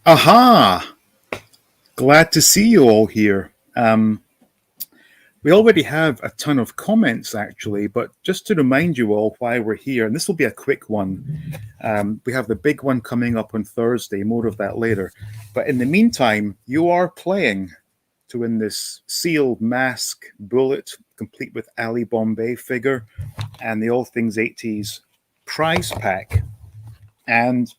Aha! Glad to see you all here. We already have a ton of comments actually, but just to remind you all why we're here, and this will be a quick one. We have the big one coming up on Thursday, more of that later. But in the meantime, you are playing to win this sealed mask bullet, complete with Ali Bombay figure and the All Things 80s prize pack. And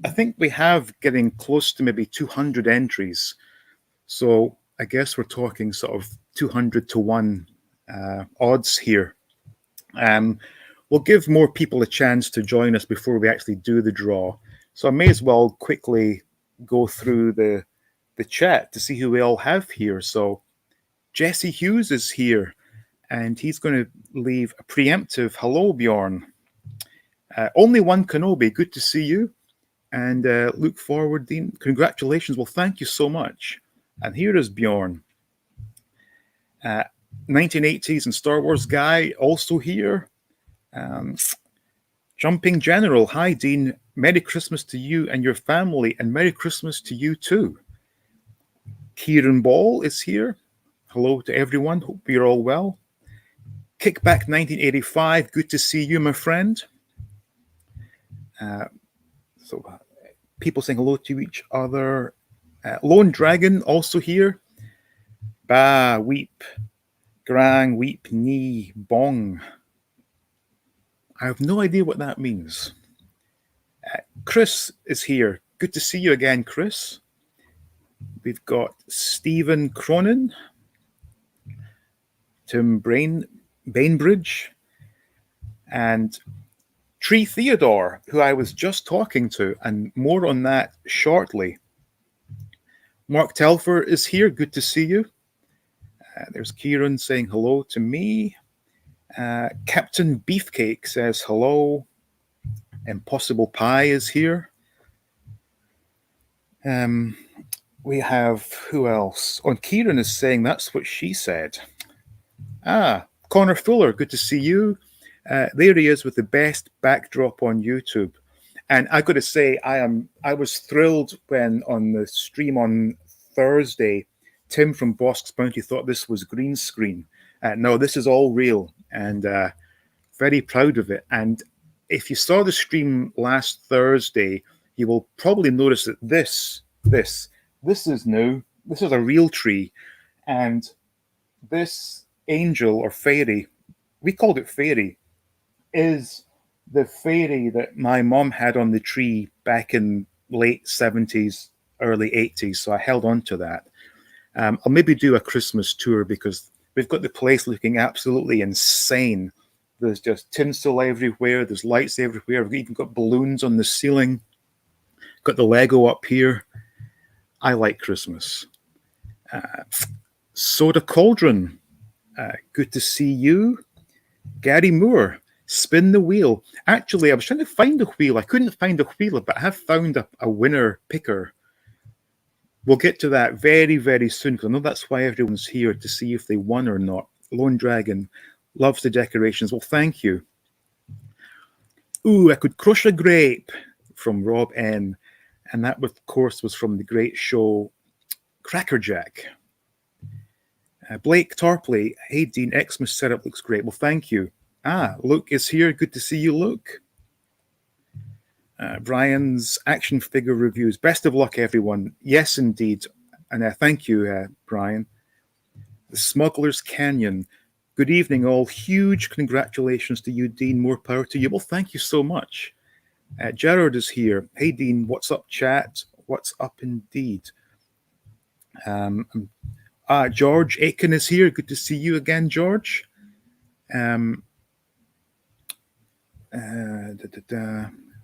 I think we have getting close to maybe 200 entries. So I guess we're talking sort of 200 to 1 odds here. Um, we'll give more people a chance to join us before we actually do the draw. So I may as well quickly go through the chat to see who we all have here. So Jesse Hughes is here, and he's going to leave a preemptive hello, Bjorn. Only one Kenobi, good to see you. And look forward, Dean. Congratulations. Well, thank you so much. And here is Bjorn. 1980s and Star Wars guy also here. Jumping General. Hi, Dean. Merry Christmas to you and your family, and Merry Christmas to you too. Kieran Ball is here. Hello to everyone. Hope you're all well. Kickback 1985. Good to see you, my friend. So people saying hello to each other. Lone Dragon also here. Ba, weep, grang, weep, knee, bong. I have no idea what that means. Chris is here. Good to see you again, Chris. We've got Stephen Cronin, Tim Bainbridge, and Tree Theodore, who I was just talking to, and more on that shortly. Mark Telfer is here. Good to see you. There's Kieran saying hello to me. Captain Beefcake says hello. Impossible Pie is here. We have, who else? Oh, and Kieran is saying that's what she said. Connor Fuller, good to see you. There he is with the best backdrop on YouTube. And I got to say, I was thrilled when on the stream on Thursday, Tim from Bosk's Bounty thought this was green screen. No, this is all real, and very proud of it. And if you saw the stream last Thursday, you will probably notice that this is new. This is a real tree, and this angel or fairy, we called it fairy, is the fairy that my mom had on the tree back in late 70s, early 80s. So I held on to that. I'll maybe do a Christmas tour because we've got the place looking absolutely insane. There's just tinsel everywhere. There's lights everywhere. We've even got balloons on the ceiling. Got the Lego up here. I like Christmas. Soda Cauldron. Good to see you. Gary Moore. Spin the wheel. Actually, I was trying to find a wheel. I couldn't find a wheel, but I have found a winner picker. We'll get to that very, very soon because I know that's why everyone's here to see if they won or not. Lone Dragon loves the decorations. Well, thank you. Ooh, I could crush a grape from Rob N. And that, of course, was from the great show Crackerjack. Blake Tarpley. Hey, Dean, Xmas setup looks great. Well, thank you. Luke is here. Good to see you, Luke. Brian's action figure reviews. Best of luck, everyone. Yes, indeed. And thank you, Brian. The Smuggler's Canyon. Good evening, all. Huge congratulations to you, Dean. More power to you. Well, thank you so much. Gerard is here. Hey, Dean. What's up, chat? What's up, indeed? George Aiken is here. Good to see you again, George.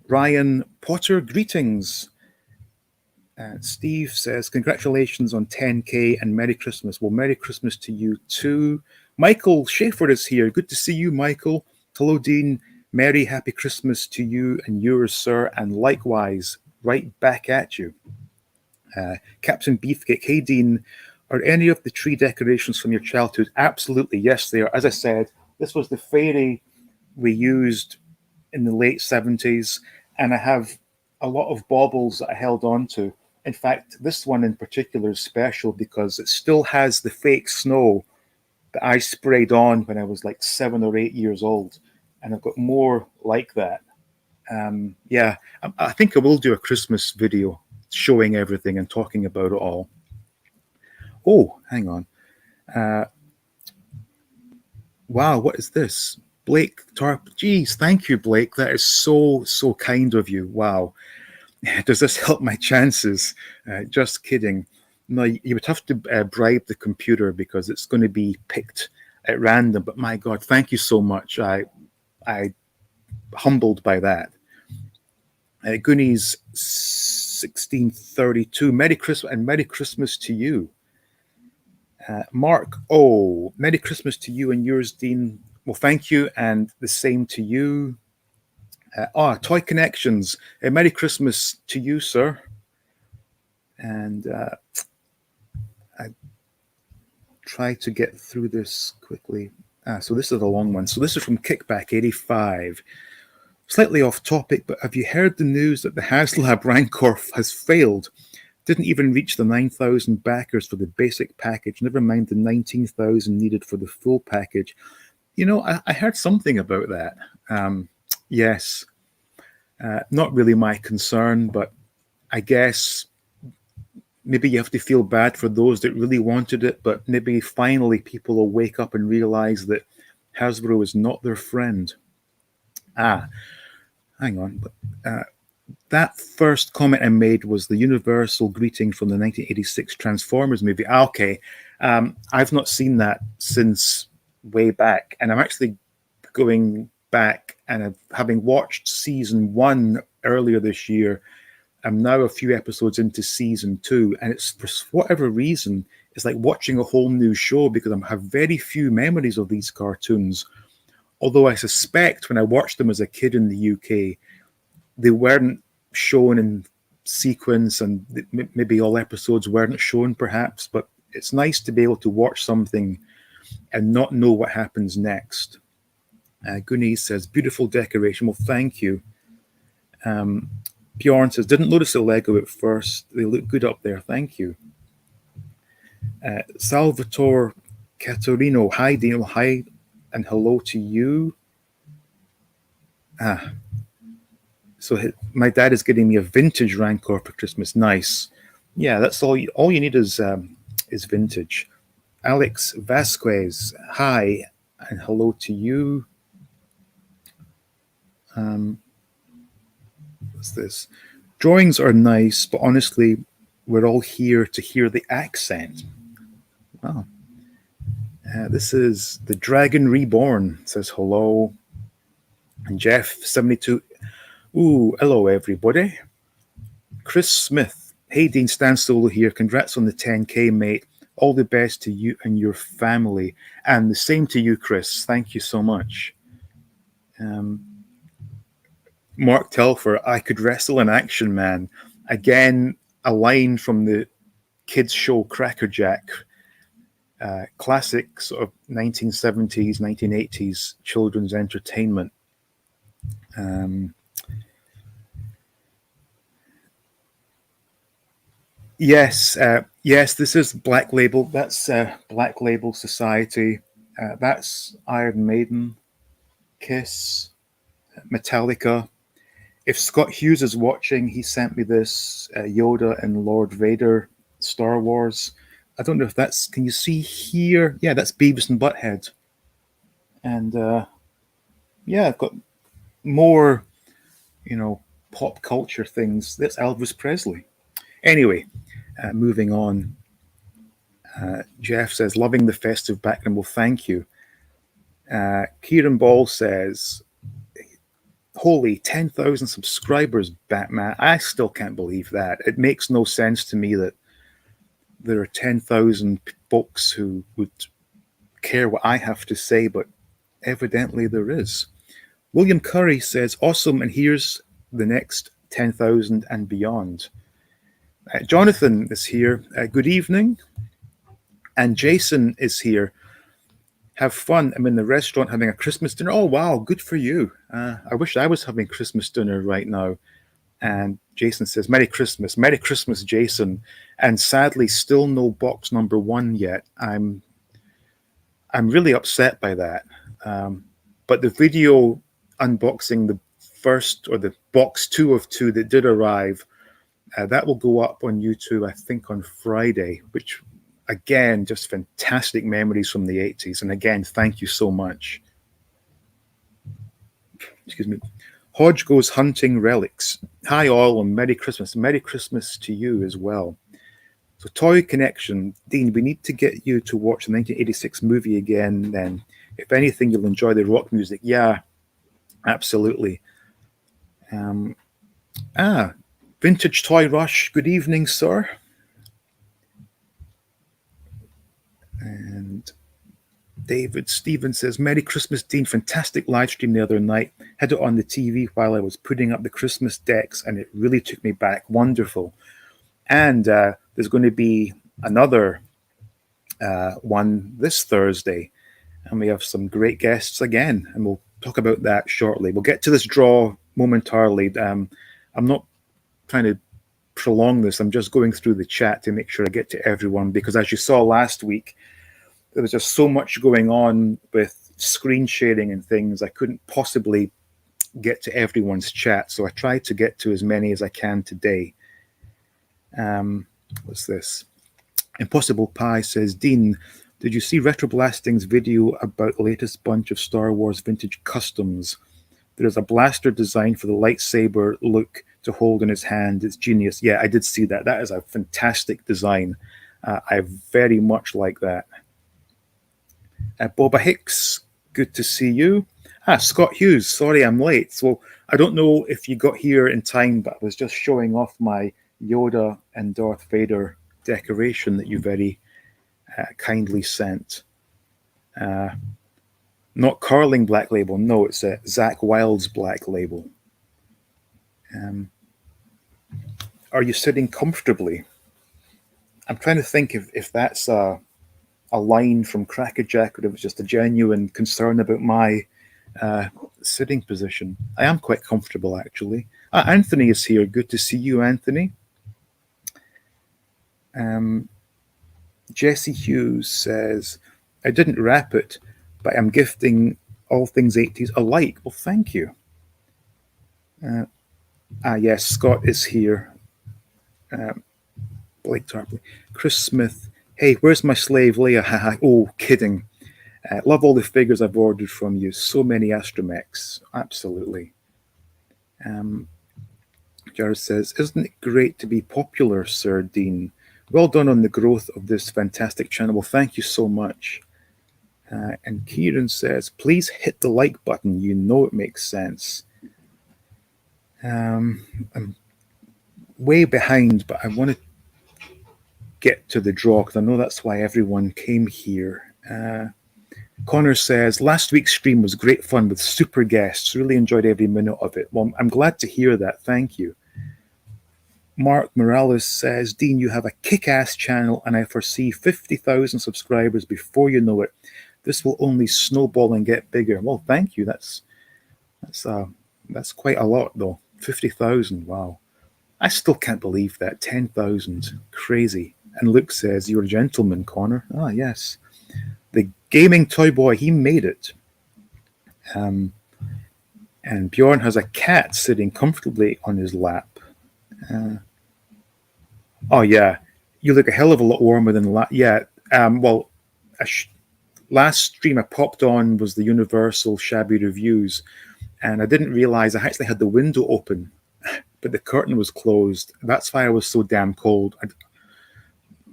Ryan Potter, greetings. Steve says, congratulations on 10K and Merry Christmas. Well, Merry Christmas to you too. Michael Schaefer is here. Good to see you, Michael. Hello, Dean. Merry, happy Christmas to you and yours, sir. And likewise, right back at you. Captain Beefcake, hey, Dean, are any of the tree decorations from your childhood? Absolutely, yes, they are. As I said, this was the fairy we used in the late 70s, and I have a lot of baubles that I held on to. In fact, this one in particular is special because it still has the fake snow that I sprayed on when I was like 7 or 8 years old. And I've got more like that. Yeah, I think I will do a Christmas video showing everything and talking about it all. Oh, hang on. Uh, wow, what is this? Blake Tarp. Geez, thank you, Blake. That is so kind of you. Wow. Does this help my chances? Just kidding. No, you would have to bribe the computer because it's going to be picked at random. But my God, thank you so much. I humbled by that. Goonies 1632. Merry Christmas and Merry Christmas to you. Mark, oh, Merry Christmas to you and yours, Dean. Well, thank you, and the same to you. Toy Connections. Merry Christmas to you, sir. And I try to get through this quickly. So this is a long one. So this is from Kickback 85. Slightly off topic, but have you heard the news that the HasLab Rancor has failed? Didn't even reach the 9,000 backers for the basic package, never mind the 19,000 needed for the full package. You know, I heard something about that. Yes, not really my concern, but I guess maybe you have to feel bad for those that really wanted it, but maybe finally people will wake up and realize that Hasbro is not their friend. Hang on. That first comment I made was the universal greeting from the 1986 Transformers movie. Okay. I've not seen that since way back. And I'm actually going back and having watched season 1 earlier this year. I'm now a few episodes into season 2. And it's for whatever reason, it's like watching a whole new show because I have very few memories of these cartoons. Although I suspect when I watched them as a kid in the UK, they weren't shown in sequence and maybe all episodes weren't shown perhaps, but it's nice to be able to watch something and not know what happens next. Goonies says, beautiful decoration. Well, thank you. Bjorn says, didn't notice the Lego at first. They look good up there. Thank you. Salvatore Catorino. Hi, Daniel. Hi, and hello to you. So my dad is getting me a vintage Rancor for Christmas. Nice. Yeah, that's all. All you need is vintage. Alex Vasquez. Hi, and hello to you. What's this? Drawings are nice, but honestly, we're all here to hear the accent. Wow. This is the Dragon Reborn. Says hello. And Jeff 72. Ooh, hello everybody. Chris Smith. Hey Dean, Stan Solo here. Congrats on the 10K, mate. All the best to you and your family. And the same to you, Chris. Thank you so much. Mark Telfer, I could wrestle in Action Man. Again, a line from the kids' show Crackerjack. Classic sort of 1970s, 1980s children's entertainment. Yes, this is Black Label. That's Black Label Society. That's Iron Maiden, Kiss, Metallica. If Scott Hughes is watching, he sent me this Yoda and Lord Vader Star Wars. I don't know if that's. Can you see here? Yeah, that's Beavis and Butthead. And yeah, I've got more, pop culture things. That's Elvis Presley. Anyway, moving on. Jeff says, loving the festive background. Well, thank you. Kieran Ball says, holy 10,000 subscribers, Batman. I still can't believe that. It makes no sense to me that there are 10,000 folks who would care what I have to say, but evidently there is. William Curry says, awesome, and here's the next 10,000 and beyond. Jonathan is here. Good evening. And Jason is here. Have fun. I'm in the restaurant having a Christmas dinner. Oh, wow. Good for you. I wish I was having Christmas dinner right now. And Jason says, Merry Christmas. Merry Christmas, Jason. And sadly, still no box number 1 yet. I'm really upset by that. But the video unboxing the first, or the box 2 of 2 that did arrive, that will go up on YouTube, I think, on Friday, which, again, just fantastic memories from the 80s. And again, thank you so much. Excuse me. Hodge goes hunting relics. Hi, all, and Merry Christmas. Merry Christmas to you as well. So, Toy Connection. Dean, we need to get you to watch the 1986 movie again then. If anything, you'll enjoy the rock music. Yeah, absolutely. Vintage Toy Rush. Good evening, sir. And David Stevens says, Merry Christmas, Dean. Fantastic live stream the other night. Had it on the TV while I was putting up the Christmas decks, and it really took me back. Wonderful. And there's going to be another one this Thursday. And we have some great guests again. And we'll talk about that shortly. We'll get to this draw momentarily. I'm not trying to prolong this. I'm just going through the chat to make sure I get to everyone, because as you saw last week, there was just so much going on with screen sharing and things. I couldn't possibly get to everyone's chat, so I tried to get to as many as I can today. What's this? Impossible Pie says, Dean, did you see Retroblasting's video about the latest bunch of Star Wars vintage customs? There is a blaster design for the lightsaber Luke to hold in his hand. It's genius. Yeah, I did see that. That is a fantastic design. I very much like that. Boba Hicks, good to see you. Scott Hughes, sorry I'm late. So I don't know if you got here in time, but I was just showing off my Yoda and Darth Vader decoration that you very kindly sent. Not Carling Black Label. No, it's Zach Wilde's Black Label. Are you sitting comfortably? I'm trying to think if that's a line from Crackerjack, or if it's just a genuine concern about my sitting position. I am quite comfortable, actually. Anthony is here. Good to see you, Anthony. Jesse Hughes says, I didn't wrap it, but I'm gifting all things 80s alike. Well, thank you. Yes, Scott is here. Blake Tarpley. Chris Smith. Hey, where's my slave Leia? Haha. Oh, kidding. Love all the figures I've ordered from you. So many Astromechs. Absolutely. Jared says, isn't it great to be popular, Sir Dean? Well done on the growth of this fantastic channel. Well, thank you so much. And Kieran says, please hit the like button. You know it makes sense. I'm way behind, but I want to get to the draw because I know that's why everyone came here. Connor says, last week's stream was great fun with super guests. Really enjoyed every minute of it. Well, I'm glad to hear that. Thank you. Mark Morales says, Dean, you have a kick-ass channel and I foresee 50,000 subscribers before you know it. This will only snowball and get bigger. Well, thank you. That's quite a lot, though. 50,000. Wow. I still can't believe that. 10,000. Crazy. And Luke says, you're a gentleman, Connor. Ah, yes. The gaming toy boy, he made it. And Bjorn has a cat sitting comfortably on his lap. Oh, yeah. You look a hell of a lot warmer than last stream I popped on was the Universal Shabby Reviews, and I didn't realize I actually had the window open, but the curtain was closed. That's why I was so damn cold.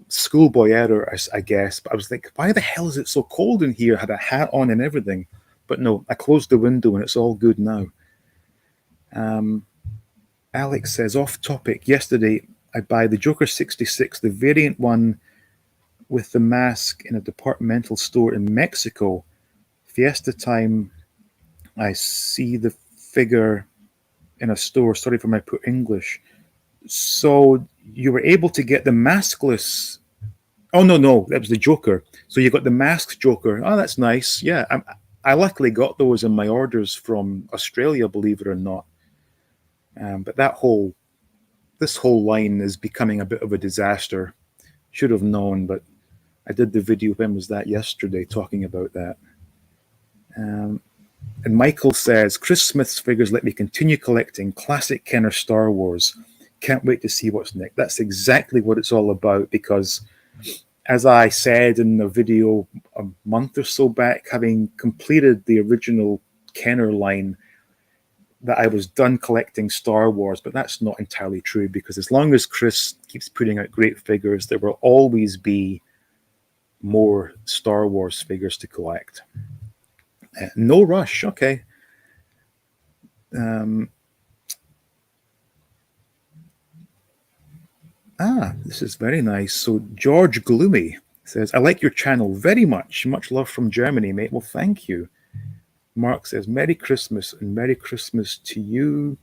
Schoolboy error, I guess, but I was like, why the hell is it so cold in here? I had a hat on and everything. But no, I closed the window and it's all good now. Alex says, off topic, yesterday I buy the Joker 66, the variant one with the mask in a departmental store in Mexico. Fiesta time, I see the figure in a store. Sorry for my poor English. So you were able to get the maskless. Oh, no, that was the Joker. So you got the masked Joker. Oh, that's nice. Yeah, I luckily got those in my orders from Australia, believe it or not. But that whole this whole line is becoming a bit of a disaster. Should have known, but I did the video, when was that, yesterday, talking about that. And Michael says, Chris Smith's figures let me continue collecting classic Kenner Star Wars. Can't wait to see what's next. That's exactly what it's all about, because as I said in the video a month or so back, having completed the original Kenner line, that I was done collecting Star Wars, but that's not entirely true, because as long as Chris keeps putting out great figures, there will always be more Star Wars figures to collect. No rush. Okay. This is very nice. So George Gloomy says, I like your channel very much. Much love from Germany, mate. Well, thank you. Mark says, Merry Christmas, and Merry Christmas to you.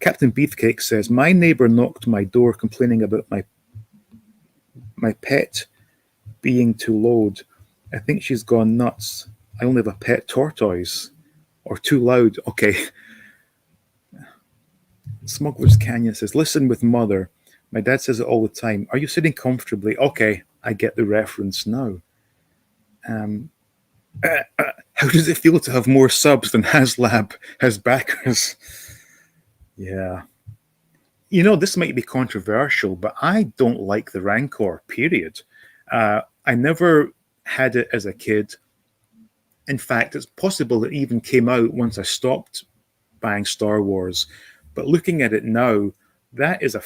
Captain Beefcake says, my neighbor knocked my door complaining about my pet being too loud. I think she's gone nuts. I only have a pet tortoise. Or too loud. Okay. Smuggler's Canyon says, listen with mother. My dad says it all the time. Are you sitting comfortably? Okay, I get the reference now. How does it feel to have more subs than HasLab has backers? Yeah. You know, this might be controversial, but I don't like the Rancor, period. I never had it as a kid. In fact, it's possible it even came out once I stopped buying Star Wars. But looking at it now, that is a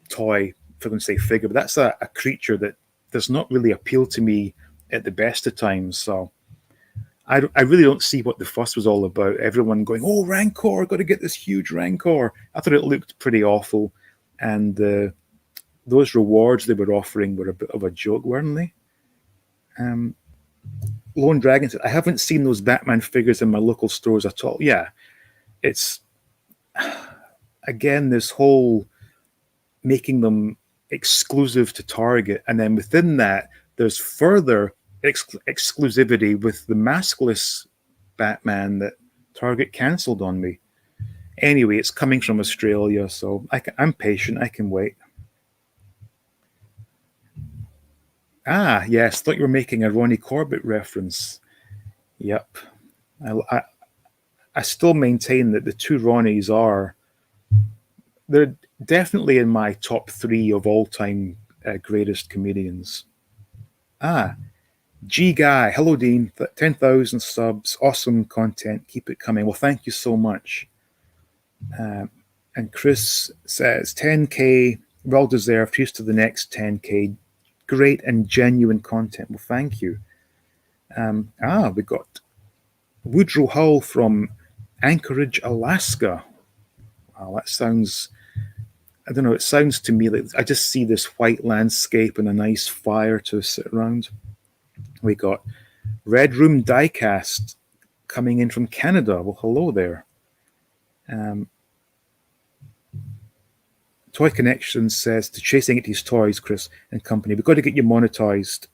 toy, for them to say figure, but that's a creature that does not really appeal to me at the best of times. So I really don't see what the fuss was all about. Everyone going, oh, Rancor, got to get this huge Rancor. I thought it looked pretty awful. And those rewards they were offering were a bit of a joke, weren't they? Lone Dragon said, I haven't seen those Batman figures in my local stores at all. Yeah, it's, again, this whole making them exclusive to Target. And then within that, there's further exclusivity with the maskless Batman that Target cancelled on me. Anyway, it's coming from Australia, so I'm patient. I can wait. Yes, thought you were making a Ronnie Corbett reference. Yep. I still maintain that the two Ronnies they're definitely in my top 3 of all time greatest comedians. G Guy, hello Dean, 10,000 subs, awesome content, keep it coming. Well, thank you so much. And Chris says 10K, well deserved. Here's to the next 10K. Great and genuine content. Well, thank you. We got Woodrow Hull from Anchorage, Alaska. Wow, that sounds, I don't know, it sounds to me like I just see this white landscape and a nice fire to sit around. We got Red Room Diecast coming in from Canada. Well, hello there. Toy Connection says to Chasing 80s Toys, Chris and company, we've got to get you monetized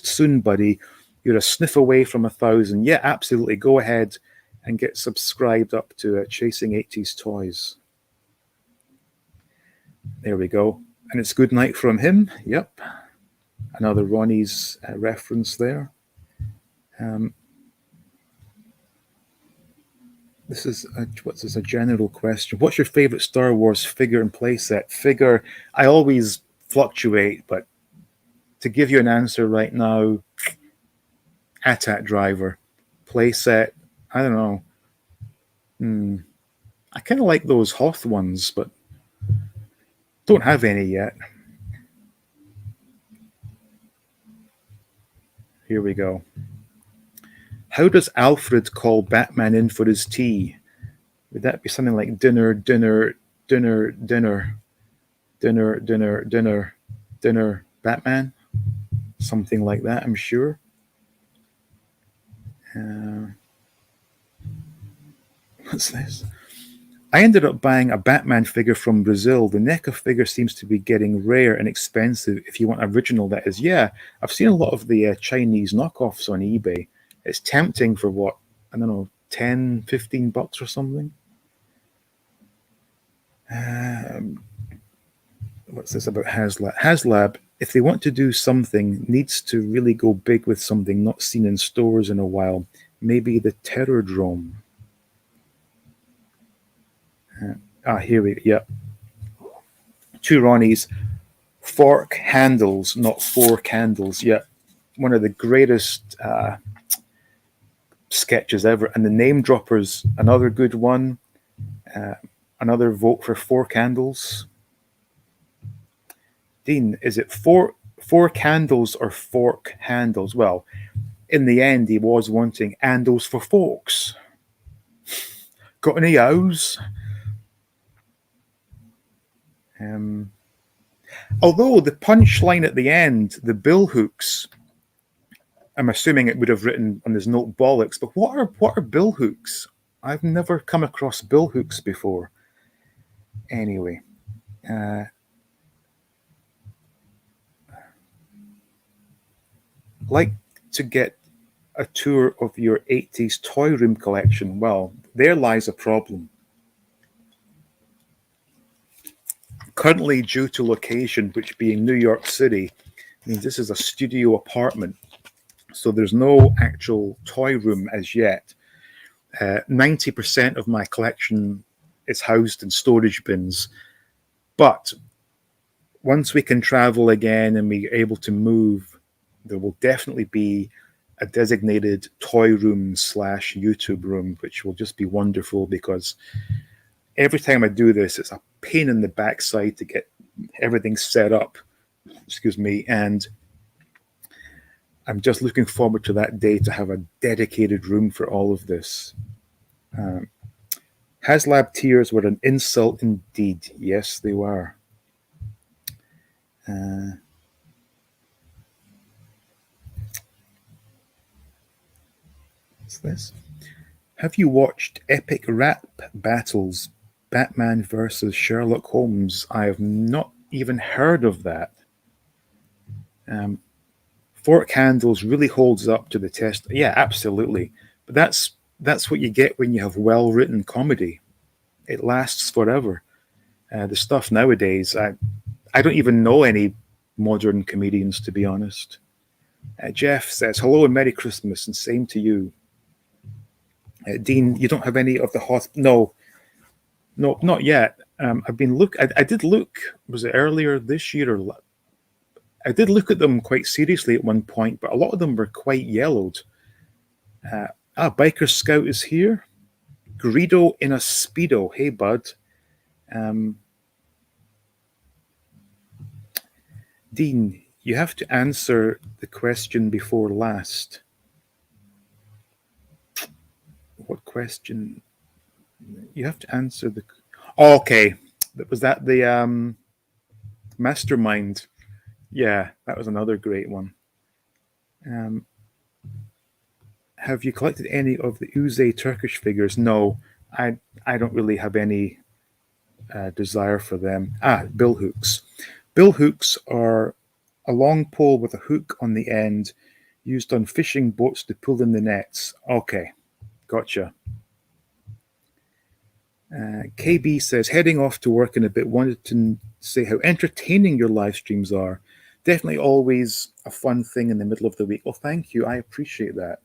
soon, buddy. You're a sniff away from 1,000. Yeah, absolutely. Go ahead and get subscribed up to Chasing 80s Toys. There we go. And it's good night from him. Yep. Another Ronnie's reference there. This is a general question. What's your favorite Star Wars figure and playset? Figure, I always fluctuate, but to give you an answer right now, AT-AT Driver. Playset, I don't know. I kind of like those Hoth ones, but don't have any yet. Here we go. How does Alfred call Batman in for his tea? Would that be something like dinner, dinner, dinner, dinner, dinner, dinner, dinner, dinner, Batman? Something like that, I'm sure. What's this? I ended up buying a Batman figure from Brazil. The NECA figure seems to be getting rare and expensive if you want original, that is. Yeah, I've seen a lot of the Chinese knockoffs on eBay. It's tempting for what, I don't know, 10, 15 bucks or something. Um, what's this about HasLab? HasLab, if they want to do something, needs to really go big with something not seen in stores in a while. Maybe the Terror Drome. Here we go. Yeah. Two Ronnies. Fork handles, not four candles. Yeah. One of the greatest sketches ever. And the Name Droppers, another good one. Uh, another vote for Four Candles. Dean, is it four candles or fork handles? Well, in the end, he was wanting handles for forks. Got any owls? Um, Although the punchline at the end, the bill hooks, I'm assuming it would have written on his note bollocks. But what are bill hooks? I've never come across bill hooks before. Anyway, uh, like to get a tour of your 80s toy room collection. Well, there lies a problem. Currently, due to location, which being New York City, means this is a studio apartment. So there's no actual toy room as yet. 90% of my collection is housed in storage bins. But once we can travel again and we're able to move, there will definitely be a designated toy room / YouTube room, which will just be wonderful because every time I do this, it's a pain in the backside to get everything set up. Excuse me. And I'm just looking forward to that day to have a dedicated room for all of this. HasLab tears were an insult indeed. Yes, they were. What's this? Have you watched Epic Rap Battles Batman versus Sherlock Holmes? I have not even heard of that. Fork Handles really holds up to the test. Yeah, absolutely. But that's what you get when you have well-written comedy. It lasts forever. The stuff nowadays, I don't even know any modern comedians, to be honest. Jeff says, hello and Merry Christmas, and same to you. Dean, you don't have any of the hot. No, no, not yet. I've been look. I did look. Was it earlier this year or? I did look at them quite seriously at one point, but a lot of them were quite yellowed. Biker Scout is here. Greedo in a speedo. Hey, bud. Dean, you have to answer the question before last. What question? You have to answer the. Oh, okay, was that the Mastermind? Yeah, that was another great one. Have you collected any of the Uze Turkish figures? No, I don't really have any desire for them. Bill hooks. Bill hooks are a long pole with a hook on the end used on fishing boats to pull in the nets. Okay, gotcha. KB says, heading off to work in a bit, wanted to say how entertaining your live streams are. Definitely always a fun thing in the middle of the week. Well, thank you. I appreciate that.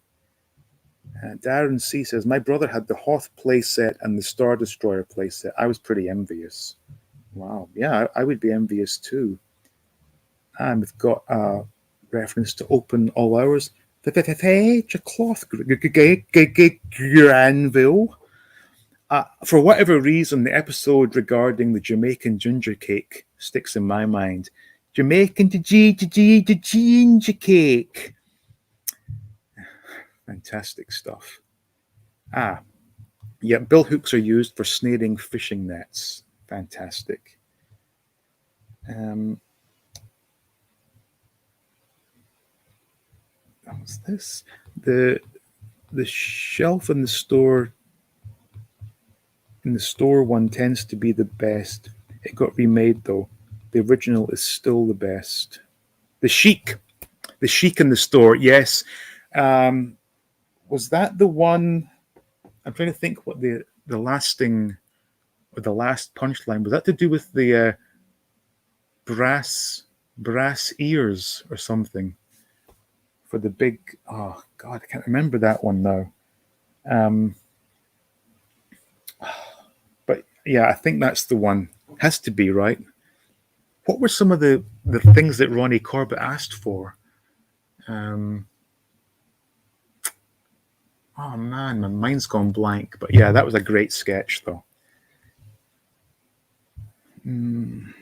Darren C says, my brother had the Hoth playset and the Star Destroyer playset. I was pretty envious. Wow. Yeah, I would be envious too. And we've got a reference to open all hours. Fetch a cloth Granville. For whatever reason, the episode regarding the Jamaican ginger cake sticks in my mind. Jamaican ginger cake. Fantastic stuff. Yeah, bill hooks are used for snaring fishing nets. Fantastic. What's this? The shelf in the store one tends to be the best. It got remade though. The original is still the best. The chic in the store. Yes. Was that the one? I'm trying to think what the lasting or the last punchline, was that to do with the brass ears or something for the big? Oh God, I can't remember that one now. Um, but yeah, I think that's the one. Has to be right. What were some of the things that Ronnie Corbett asked for? Um, oh man, my mind's gone blank. But yeah, that was a great sketch, though. Mm.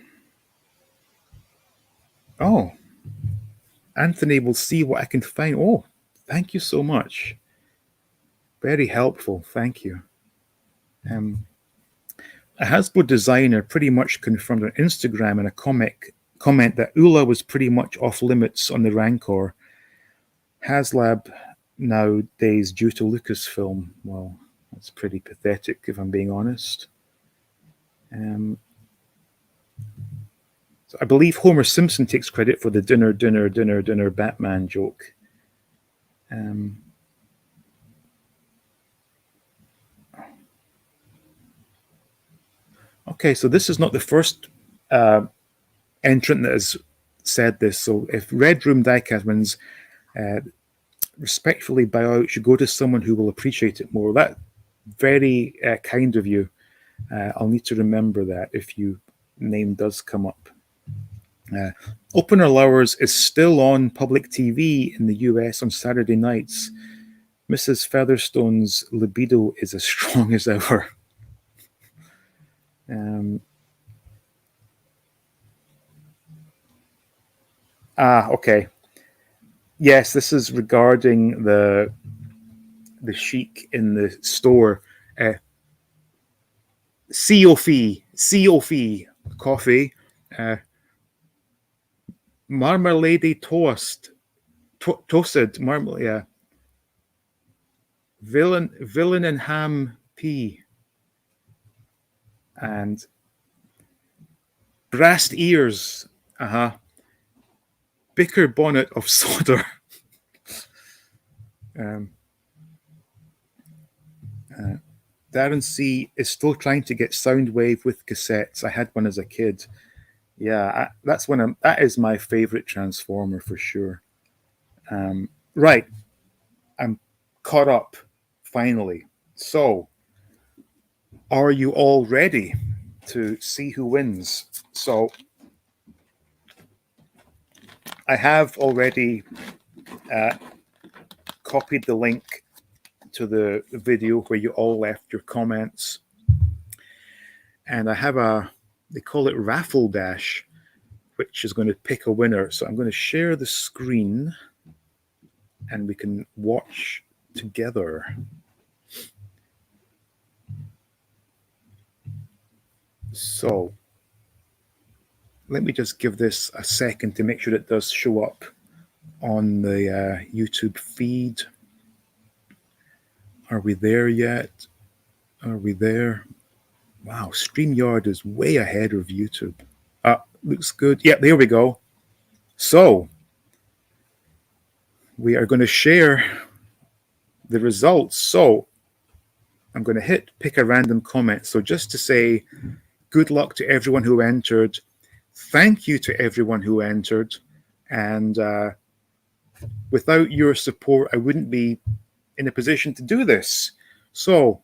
Oh, Anthony will see what I can find. Oh, thank you so much. Very helpful. Thank you. Um, a Hasbro designer pretty much confirmed on Instagram in a comment that Ula was pretty much off limits on the Rancor. HasLab nowadays due to Lucasfilm. Well, that's pretty pathetic if I'm being honest. Um, so I believe Homer Simpson takes credit for the dinner Batman joke. Um, okay, so this is not the first entrant that has said this. So if Red Room Diecast wins, respectfully bow out should go to someone who will appreciate it more. That very kind of you. I'll need to remember that if your name does come up. Opener Lowers is still on public TV in the US on Saturday nights. Mrs. Featherstone's libido is as strong as ever. Okay. Yes, this is regarding the chic in the store. COFE coffee, uh, marmalade toasted marmalade, yeah, villain and ham pea, and brassed ears, bicker bonnet of solder. um, Darren C is still trying to get Soundwave with cassettes. I had one as a kid. Yeah, that is my favorite Transformer for sure. Right, I'm caught up finally. So, are you all ready to see who wins? So, I have already copied the link to the video where you all left your comments, and I have they call it Raffle Dash, which is going to pick a winner. So I'm going to share the screen and we can watch together. So let me just give this a second to make sure it does show up on the YouTube feed. Are we there yet? Are we there? Wow, StreamYard is way ahead of YouTube. Looks good. Yeah, there we go. So we are going to share the results. So I'm going to hit pick a random comment. So just to say good luck to everyone who entered. Thank you to everyone who entered. And without your support, I wouldn't be in a position to do this. So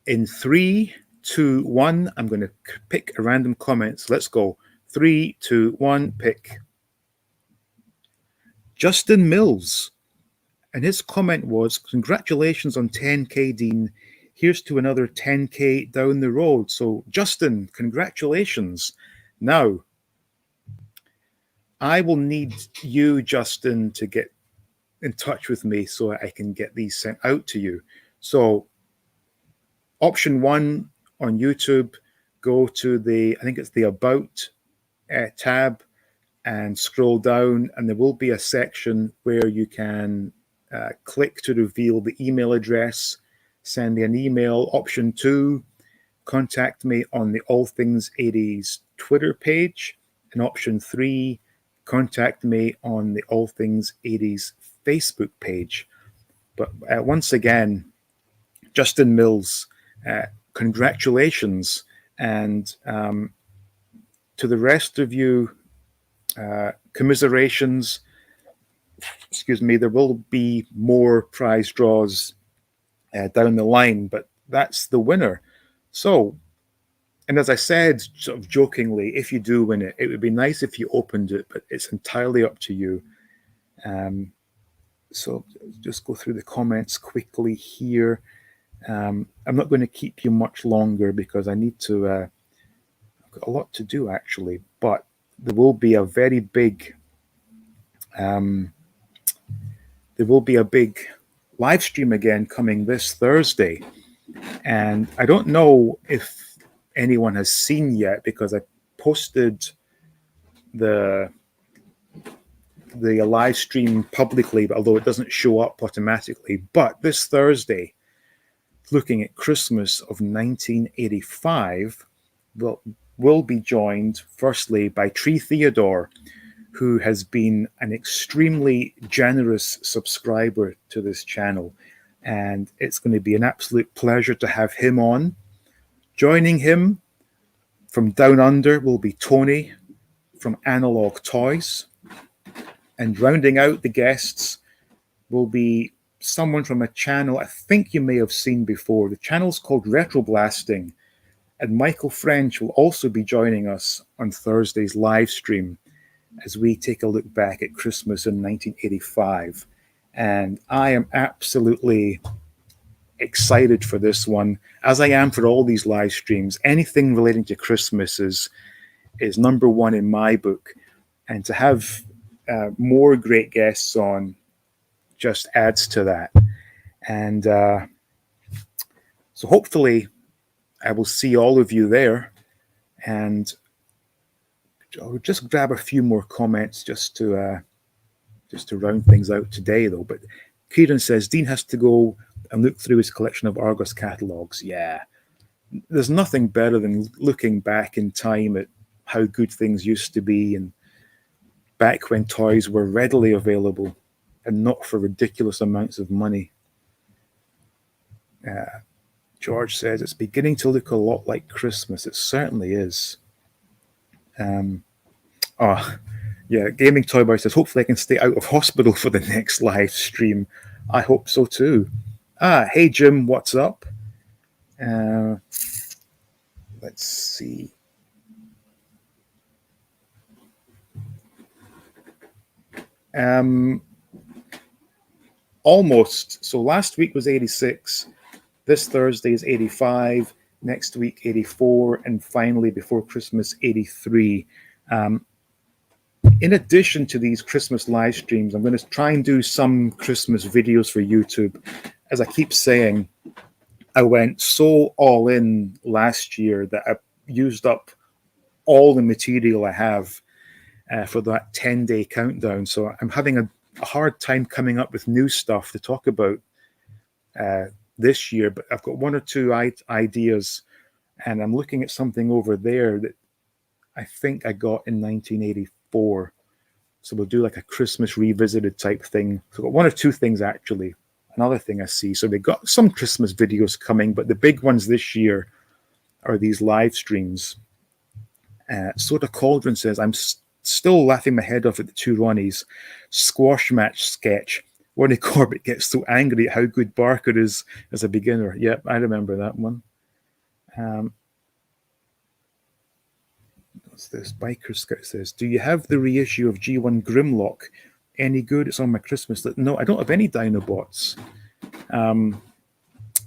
in 3, 2, 1, I'm going to pick a random comment. So let's go. 3, 2, 1, pick. Justin Mills. And his comment was, congratulations on 10K, Dean. Here's to another 10K down the road. So, Justin, congratulations. Now, I will need you, Justin, to get in touch with me so I can get these sent out to you. So, option 1 on YouTube, go to I think it's the About tab and scroll down, and there will be a section where you can click to reveal the email address, send me an email. Option 2, contact me on the All Things 80s Twitter page. And option 3, contact me on the All Things 80s Facebook page. But once again, Justin Mills, congratulations. And to the rest of you, commiserations. Excuse me, there will be more prize draws down the line, but that's the winner. So, and as I said, sort of jokingly, if you do win it, it would be nice if you opened it, but it's entirely up to you. So just go through the comments quickly here. I'm not going to keep you much longer because I need to, I've got a lot to do actually, but there will be a very big, live stream again coming this Thursday. And I don't know if anyone has seen yet because I posted the live stream publicly, although it doesn't show up automatically. But this Thursday, looking at Christmas of 1985, will be joined firstly by Tree Theodore, who has been an extremely generous subscriber to this channel. And it's going to be an absolute pleasure to have him on. Joining him from Down Under will be Tony from Analog Toys. And rounding out the guests will be someone from a channel I think you may have seen before. The channel's called Retroblasting. And Michael French will also be joining us on Thursday's live stream as we take a look back at Christmas in 1985. And I am absolutely excited for this one, as I am for all these live streams. Anything relating to Christmas is number one in my book. And to have more great guests on just adds to that. And so hopefully I will see all of you there. And I'll just grab a few more comments just to round things out today, though. But Kieran says Dean has to go and look through his collection of Argos catalogs. Yeah, there's nothing better than looking back in time at how good things used to be, and back when toys were readily available and not for ridiculous amounts of money. George says it's beginning to look a lot like Christmas. It certainly is. Yeah, Gaming Toy Boy says, hopefully I can stay out of hospital for the next live stream. I hope so too. Hey Jim, what's up? Let's see. Almost. So last week was 86. This Thursday is 85. Next week, 84. And finally, before Christmas, 83. In addition to these Christmas live streams, I'm going to try and do some Christmas videos for YouTube. As I keep saying, I went so all in last year that I used up all the material I have for that 10-day countdown. So I'm having a hard time coming up with new stuff to talk about this year. But I've got one or two ideas, and I'm looking at something over there that I think I got in 1984. So we'll do like a Christmas revisited type thing. So I've got one or two things actually. Another thing I see. So we've got some Christmas videos coming, but the big ones this year are these live streams. Soda Cauldron says, I'm still laughing my head off at the two Ronnies squash match sketch. Ronnie Corbett gets so angry at how good Barker is as a beginner. Yep, I remember that one. What's this? Biker Scout says, do you have the reissue of G1 Grimlock? Any good? It's on my Christmas list. No, I don't have any Dinobots.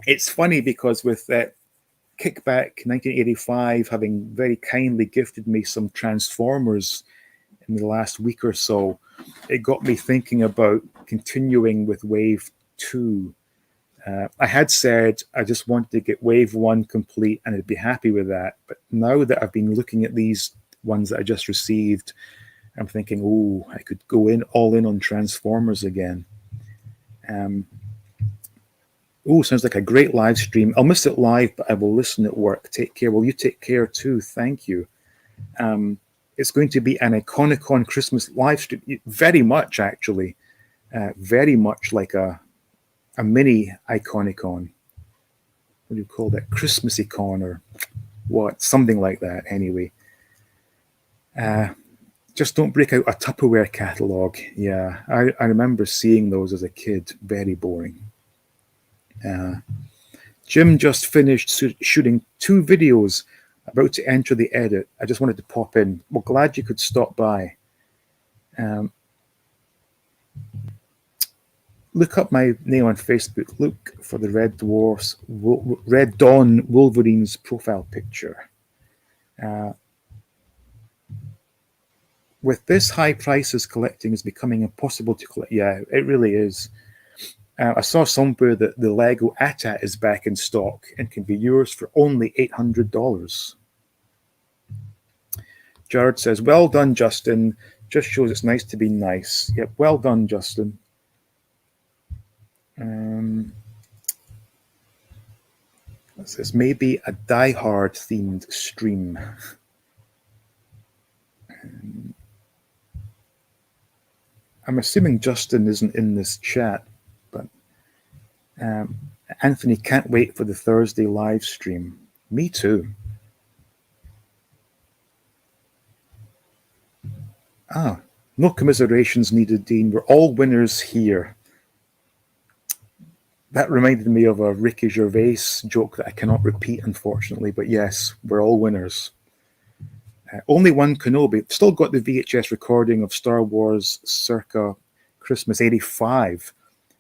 It's funny because with that Kickback 1985 having very kindly gifted me some Transformers in the last week or so, it got me thinking about continuing with Wave 2. I had said I just wanted to get Wave 1 complete and I'd be happy with that. But now that I've been looking at these ones that I just received, I'm thinking, oh, I could go all in on Transformers again. Sounds like a great live stream. I'll miss it live, but I will listen at work. Take care. Well, you take care too. Thank you. It's going to be an Iconicon Christmas live stream. Very much, actually. Very much like a mini Iconicon. what do you call that, Christmassy Con or what, something like that. Anyway, just don't break out a Tupperware catalogue. Yeah, I remember seeing those as a kid. Very boring. Jim just finished shooting 2 videos, about to enter the edit. I just wanted to pop in. Well, glad you could stop by. Look up my name on Facebook. Look for the Red Dawn Wolverine's profile picture. With this high prices, collecting is becoming impossible to collect. Yeah, it really is. I saw somewhere that the Lego AT-AT is back in stock and can be yours for only $800. Jared says, well done, Justin. Just shows it's nice to be nice. Yep, well done, Justin. What's this? Maybe a Die Hard themed stream. I'm assuming Justin isn't in this chat, but Anthony can't wait for the Thursday live stream. Me too. No commiserations needed, Dean. We're all winners here. That reminded me of a Ricky Gervais joke that I cannot repeat, unfortunately. But yes, we're all winners. Only one Kenobi. Still got the VHS recording of Star Wars circa Christmas '85,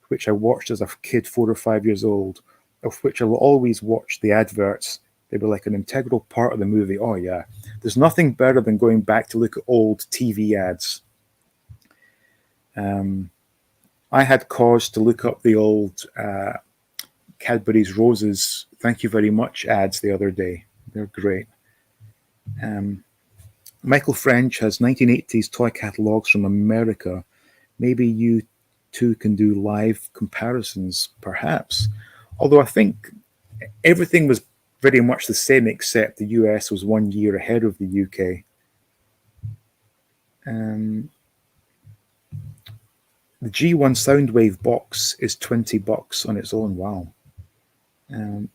which I watched as a kid, 4 or 5 years old, of which I will always watch the adverts. They were like an integral part of the movie. Oh, yeah. There's nothing better than going back to look at old TV ads. I had cause to look up the old Cadbury's Roses thank you very much ads the other day. They're great. Michael French has 1980s toy catalogs from America. Maybe you two can do live comparisons, perhaps. Although I think everything was very much the same, except the US was 1 year ahead of the UK. The G1 Soundwave box is $20 on its own. Wow. And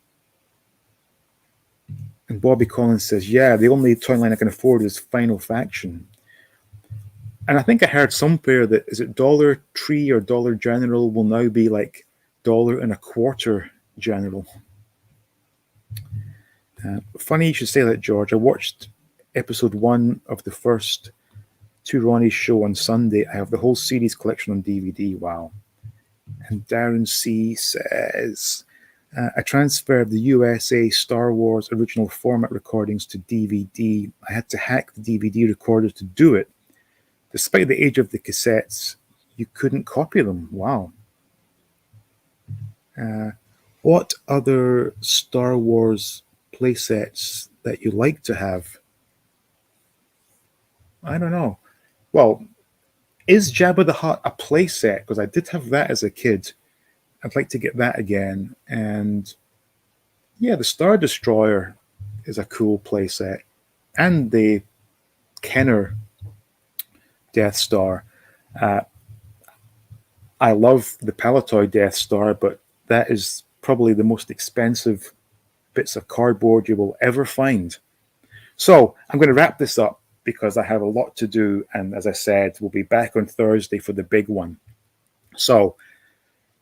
Bobby Collins says, yeah, the only toy line I can afford is Final Faction. And I think I heard somewhere that, is it Dollar Tree or Dollar General will now be like $1.25 General. Funny you should say that, George. I watched episode 1 of the first 2 Ronnie's show on Sunday. I have the whole series collection on DVD. Wow. And Darren C says, I transferred the USA Star Wars original format recordings to DVD. I had to hack the DVD recorder to do it. Despite the age of the cassettes, you couldn't copy them. Wow. What other Star Wars playsets that you like to have? I don't know. Well, is Jabba the Hutt a playset? Because I did have that as a kid. I'd like to get that again. And yeah, the Star Destroyer is a cool playset. And the Kenner Death Star. I love the Palitoy Death Star, but that is probably the most expensive bits of cardboard you will ever find. So I'm going to wrap this up because I have a lot to do. And as I said, we'll be back on Thursday for the big one. So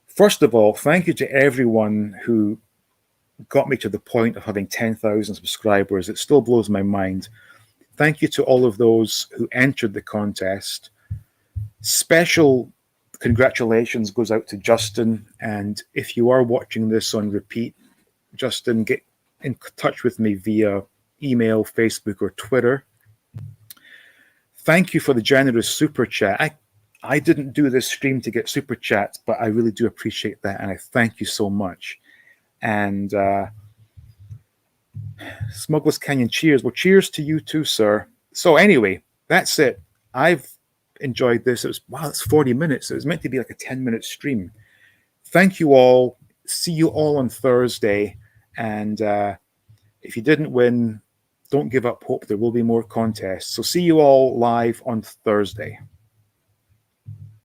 first of all, thank you to everyone who got me to the point of having 10,000 subscribers. It still blows my mind. Thank you to all of those who entered the contest. Special congratulations goes out to Justin. And if you are watching this on repeat, Justin, get in touch with me via email, Facebook, or Twitter. Thank you for the generous super chat. I didn't do this stream to get super chats, but I really do appreciate that, and I thank you so much. And Smuggler's Canyon, cheers. Well, cheers to you too, sir. So anyway, that's it. I've enjoyed this. It was, wow, it's 40 minutes. It was meant to be like a 10-minute stream. Thank you all. See you all on Thursday. And if you didn't win, don't give up hope. There will be more contests. So see you all live on Thursday.